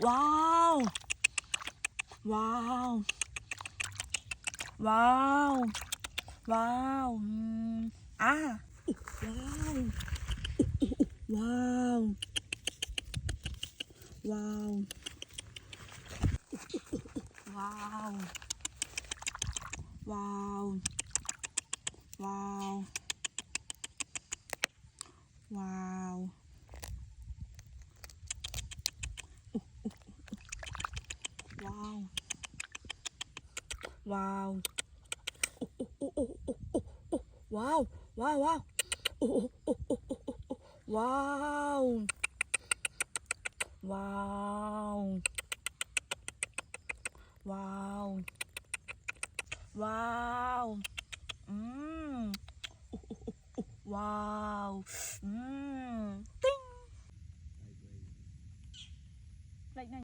Wow! Wow! Wow! Wow! Ah! Wow! Wow! Wow! Wow! Wow! Wow! Wow! Wow! Wow! Wow! Wow! Wow! Wow! Wow! Wow! Wow! Wow!